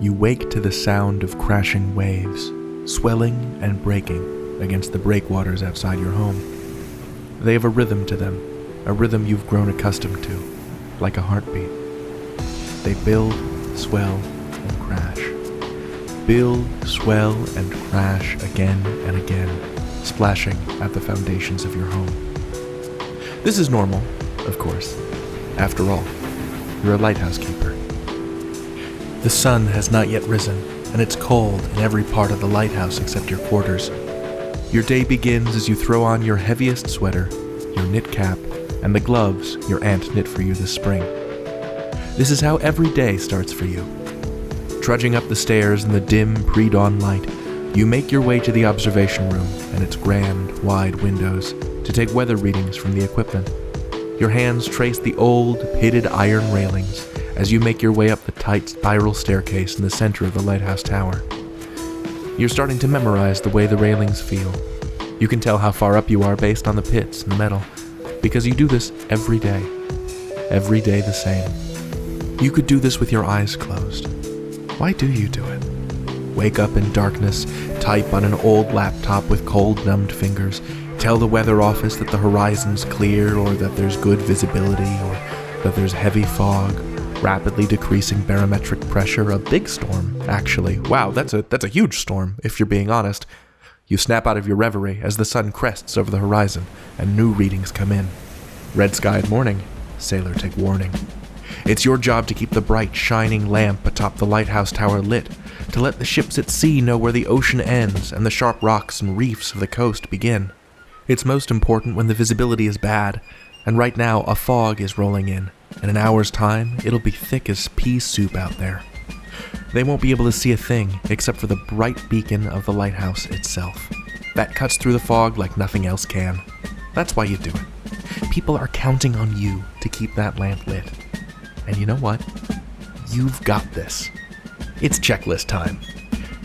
you wake to the sound of crashing waves, swelling and breaking against the breakwaters outside your home. They have a rhythm to them, a rhythm you've grown accustomed to, like a heartbeat. They build, swell, and crash. Build, swell, and crash again and again, splashing at the foundations of your home. This is normal, of course. After all, you're a lighthouse keeper. The sun has not yet risen, and it's cold in every part of the lighthouse except your quarters. Your day begins as you throw on your heaviest sweater, your knit cap, and the gloves your aunt knit for you this spring. This is how every day starts for you. Trudging up the stairs in the dim pre-dawn light, you make your way to the observation room and its grand, wide windows to take weather readings from the equipment. Your hands trace the old, pitted iron railings as you make your way up the tight spiral staircase in the center of the lighthouse tower. You're starting to memorize the way the railings feel. You can tell how far up you are based on the pits and the metal, because you do this every day the same. You could do this with your eyes closed. Why do you do it? Wake up in darkness, type on an old laptop with cold, numbed fingers, tell the weather office that the horizon's clear, or that there's good visibility, or that there's heavy fog, rapidly decreasing barometric pressure, a big storm, actually. Wow, that's a huge storm, if you're being honest. You snap out of your reverie as the sun crests over the horizon and new readings come in. Red sky at morning, sailor take warning. It's your job to keep the bright, shining lamp atop the lighthouse tower lit, to let the ships at sea know where the ocean ends and the sharp rocks and reefs of the coast begin. It's most important when the visibility is bad, and right now a fog is rolling in. In an hour's time, it'll be thick as pea soup out there. They won't be able to see a thing except for the bright beacon of the lighthouse itself. That cuts through the fog like nothing else can. That's why you do it. People are counting on you to keep that lamp lit. And you know what? You've got this. It's checklist time.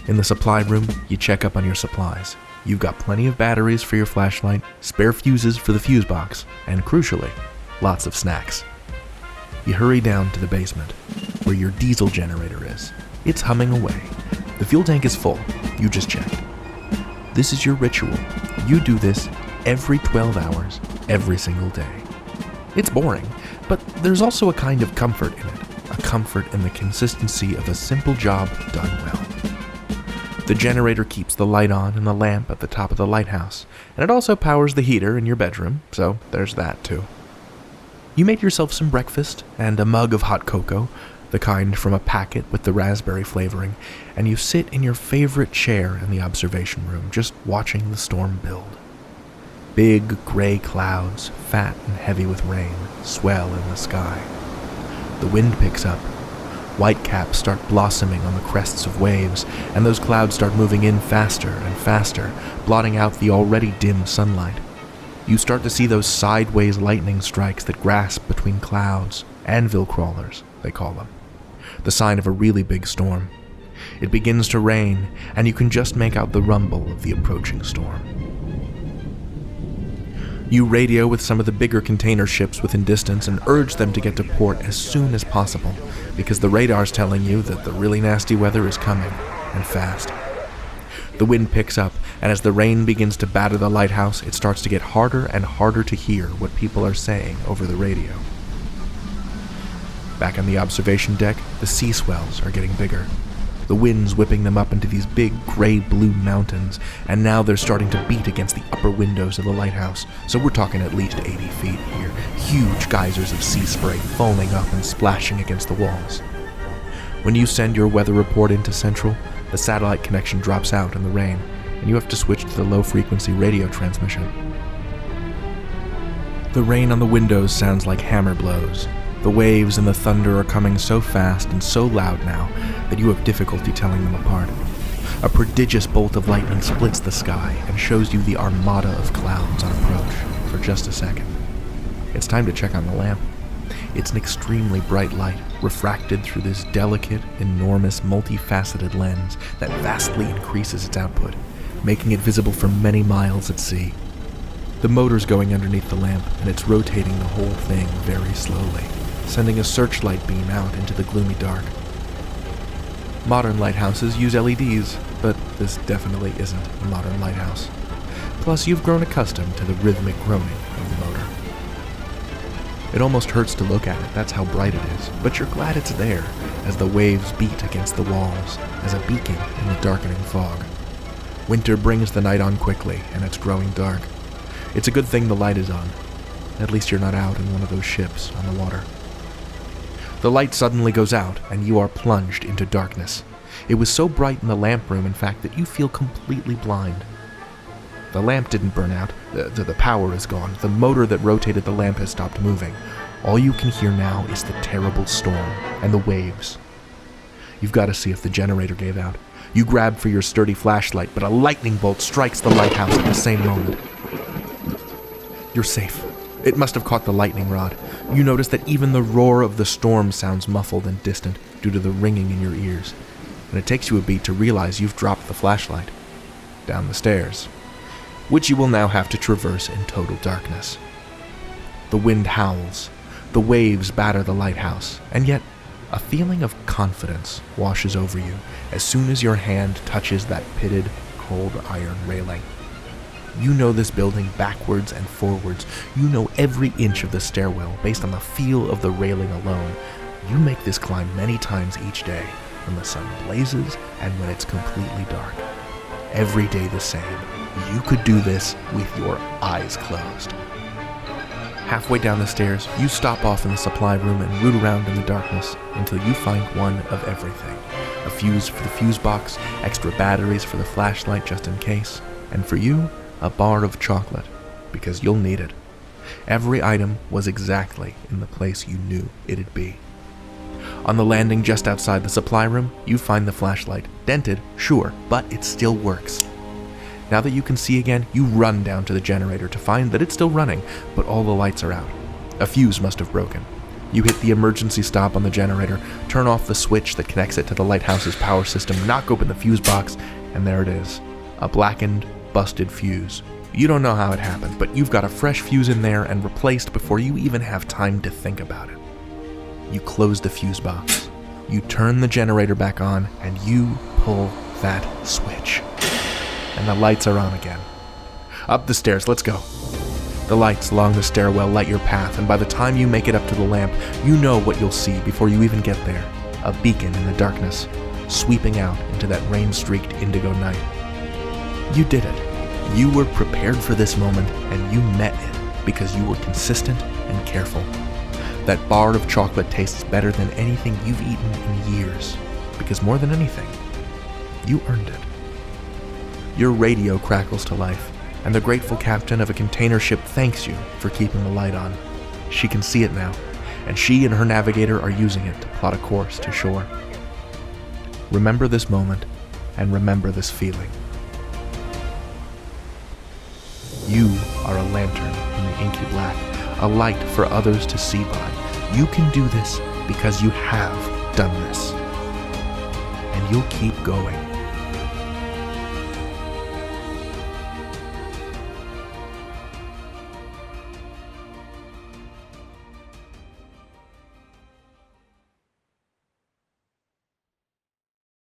In the supply room, you check up on your supplies. You've got plenty of batteries for your flashlight, spare fuses for the fuse box, and crucially, lots of snacks. You hurry down to the basement, where your diesel generator is. It's humming away. The fuel tank is full. You just checked. This is your ritual. You do this every 12 hours, every single day. It's boring, but there's also a kind of comfort in it. A comfort in the consistency of a simple job done well. The generator keeps the light on and the lamp at the top of the lighthouse, and it also powers the heater in your bedroom, so there's that too. You made yourself some breakfast and a mug of hot cocoa, the kind from a packet with the raspberry flavoring, and you sit in your favorite chair in the observation room, just watching the storm build. Big gray clouds, fat and heavy with rain, swell in the sky. The wind picks up. Whitecaps start blossoming on the crests of waves, and those clouds start moving in faster and faster, blotting out the already dim sunlight. You start to see those sideways lightning strikes that grasp between clouds, anvil crawlers, they call them. The sign of a really big storm. It begins to rain, and you can just make out the rumble of the approaching storm. You radio with some of the bigger container ships within distance and urge them to get to port as soon as possible, because the radar's telling you that the really nasty weather is coming, and fast. The wind picks up, and as the rain begins to batter the lighthouse, it starts to get harder and harder to hear what people are saying over the radio. Back on the observation deck, the sea swells are getting bigger. The wind's whipping them up into these big gray-blue mountains, and now they're starting to beat against the upper windows of the lighthouse, so we're talking at least 80 feet here. Huge geysers of sea spray foaming up and splashing against the walls. When you send your weather report into Central, the satellite connection drops out in the rain, and you have to switch to the low-frequency radio transmission. The rain on the windows sounds like hammer blows. The waves and the thunder are coming so fast and so loud now that you have difficulty telling them apart. A prodigious bolt of lightning splits the sky and shows you the armada of clouds on approach for just a second. It's time to check on the lamp. It's an extremely bright light, refracted through this delicate, enormous, multifaceted lens that vastly increases its output, making it visible for many miles at sea. The motor's going underneath the lamp, and it's rotating the whole thing very slowly, sending a searchlight beam out into the gloomy dark. Modern lighthouses use LEDs, but this definitely isn't a modern lighthouse. Plus, you've grown accustomed to the rhythmic groaning of the motor. It almost hurts to look at it, that's how bright it is, but you're glad it's there, as the waves beat against the walls, as a beacon in the darkening fog. Winter brings the night on quickly, and it's growing dark. It's a good thing the light is on. At least you're not out in one of those ships on the water. The light suddenly goes out, and you are plunged into darkness. It was so bright in the lamp room, in fact, that you feel completely blind. The lamp didn't burn out. The power is gone. The motor that rotated the lamp has stopped moving. All you can hear now is the terrible storm and the waves. You've got to see if the generator gave out. You grab for your sturdy flashlight, but a lightning bolt strikes the lighthouse at the same moment. You're safe. It must have caught the lightning rod. You notice that even the roar of the storm sounds muffled and distant due to the ringing in your ears, and it takes you a beat to realize you've dropped the flashlight down the stairs, which you will now have to traverse in total darkness. The wind howls, the waves batter the lighthouse, and yet a feeling of confidence washes over you as soon as your hand touches that pitted, cold iron railing. You know this building backwards and forwards. You know every inch of the stairwell based on the feel of the railing alone. You make this climb many times each day, when the sun blazes and when it's completely dark. Every day the same. You could do this with your eyes closed. Halfway down the stairs, you stop off in the supply room and root around in the darkness until you find one of everything. A fuse for the fuse box, extra batteries for the flashlight just in case, and for you, a bar of chocolate, because you'll need it. Every item was exactly in the place you knew it'd be. On the landing just outside the supply room, you find the flashlight. Dented, sure, but it still works. Now that you can see again, you run down to the generator to find that it's still running, but all the lights are out. A fuse must have broken. You hit the emergency stop on the generator, turn off the switch that connects it to the lighthouse's power system, knock open the fuse box, and there it is. A blackened, busted fuse. You don't know how it happened, but you've got a fresh fuse in there and replaced before you even have time to think about it. You close the fuse box. You turn the generator back on, and you pull that switch. And the lights are on again. Up the stairs, let's go. The lights along the stairwell light your path, and by the time you make it up to the lamp, you know what you'll see before you even get there. A beacon in the darkness, sweeping out into that rain-streaked indigo night. You did it. You were prepared for this moment, and you met it because you were consistent and careful. That bar of chocolate tastes better than anything you've eaten in years, because more than anything, you earned it. Your radio crackles to life, and the grateful captain of a container ship thanks you for keeping the light on. She can see it now, and she and her navigator are using it to plot a course to shore. Remember this moment, and remember this feeling. You are a lantern in the inky black, a light for others to see by. You can do this because you have done this. And you'll keep going.